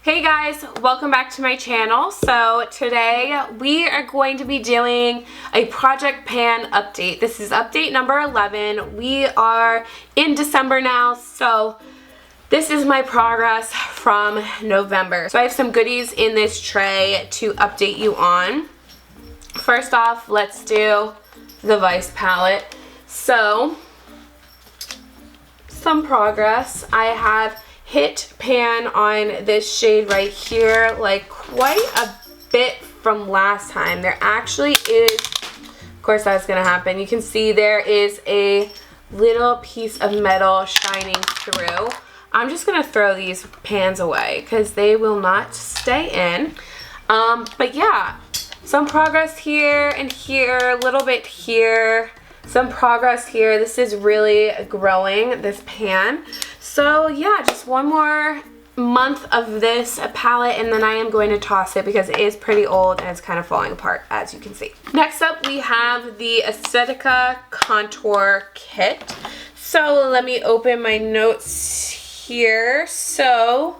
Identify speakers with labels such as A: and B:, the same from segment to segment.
A: Hey guys, welcome back to my channel. So today we are going to be doing a project pan update. This is update number 11. We are in December now, so this is my progress from November. So I have some goodies in this tray to update you on. First off, let's do the Vice palette. So, some progress. I have hit pan on this shade right here, like quite a bit from last time. There actually is, of course that's gonna happen. You can see there is a little piece of metal shining through. I'm just gonna throw these pans away because they will not stay in. But yeah, some progress here and here, a little bit here, some progress here. This is really growing, this pan. So yeah, just one more month of this palette and then I am going to toss it because it is pretty old and it's kind of falling apart, as you can see. Next up we have the Aesthetica Contour Kit. So let me open my notes here. So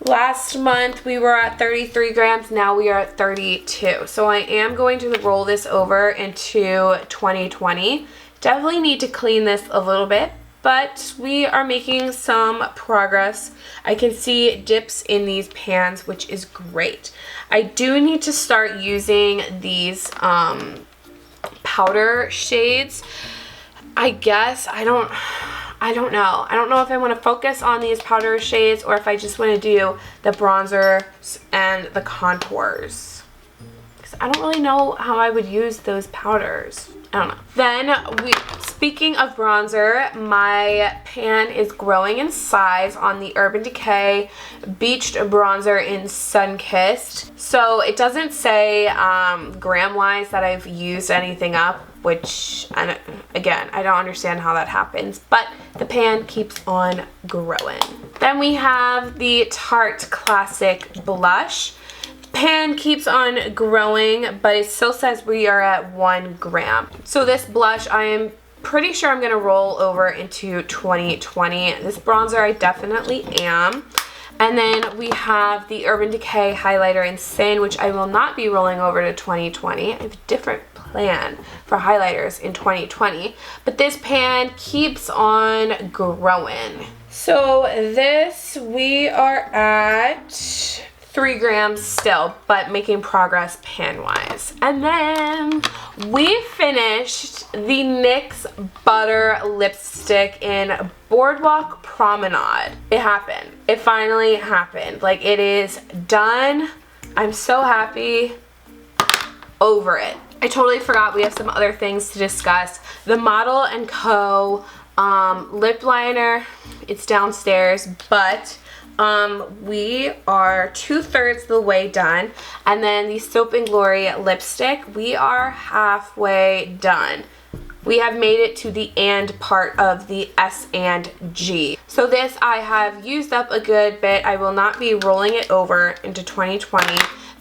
A: last month we were at 33 grams, now we are at 32. So I am going to roll this over into 2020. Definitely need to clean this a little bit, but we are making some progress. I can see dips in these pans, which is great. I do need to start using these powder shades. I guess, I don't know. I don't know if I want to focus on these powder shades or if I just want to do the bronzers and the contours. Because I don't really know how I would use those powders. I don't know. Then, speaking of bronzer, my pan is growing in size on the Urban Decay Beached Bronzer in Sunkissed. So it doesn't say gram-wise that I've used anything up, which, again, I don't understand how that happens, but the pan keeps on growing. Then we have the Tarte Classic Blush. Pan keeps on growing, but it still says we are at 1 gram. So this blush, I am pretty sure I'm gonna roll over into 2020. This bronzer, I definitely am. And then we have the Urban Decay Highlighter in Sin, which I will not be rolling over to 2020. I have a different plan for highlighters in 2020. But this pan keeps on growing. So this, we are at 3 grams still, but making progress pan-wise. And then we finished the NYX Butter Lipstick in Boardwalk Promenade. It happened. It finally happened. Like, it is done. I'm so happy. Over it. I totally forgot we have some other things to discuss. The Model & Co. Lip liner, it's downstairs, but we are 2/3 the way done. And then the Soap & Glory lipstick, we are halfway done. We have made it to the and part of the S and G. So this I have used up a good bit. I will not be rolling it over into 2020.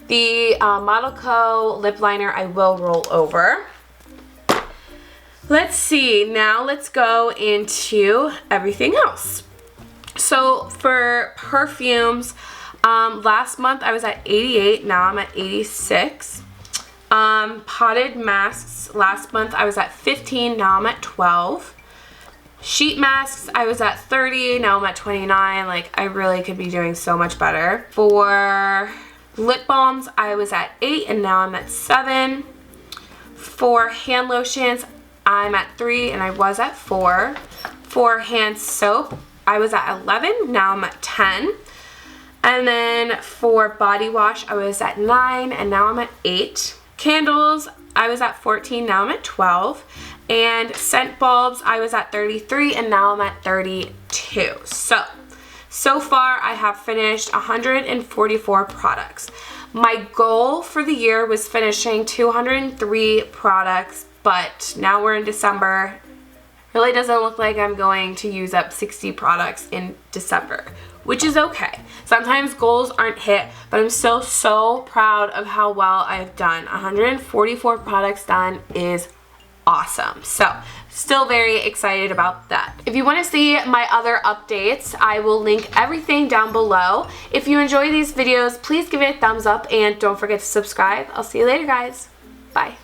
A: The Model Co. lip liner I will roll over. Let's see, now let's go into everything else. So for perfumes, last month I was at 88, now I'm at 86. Potted masks, last month I was at 15, now I'm at 12. Sheet masks, I was at 30, now I'm at 29. Like, I really could be doing so much better. For lip balms, I was at 8 and now I'm at 7. For hand lotions, I'm at 3 and I was at 4. For hand soap, I was at 11, now I'm at 10. And then for body wash, I was at 9 and now I'm at 8. Candles, I was at 14, now I'm at 12. And scent bulbs, I was at 33 and now I'm at 32. So far I have finished 144 products. My goal for the year was finishing 203 products, but now we're in December. Really doesn't look like I'm going to use up 60 products in December, which is okay. Sometimes goals aren't hit, but I'm still so proud of how well I've done. 144 products done is awesome. So still very excited about that. If you want to see my other updates, I will link everything down below. If you enjoy these videos, please give it a thumbs up and don't forget to subscribe. I'll see you later, guys. Bye.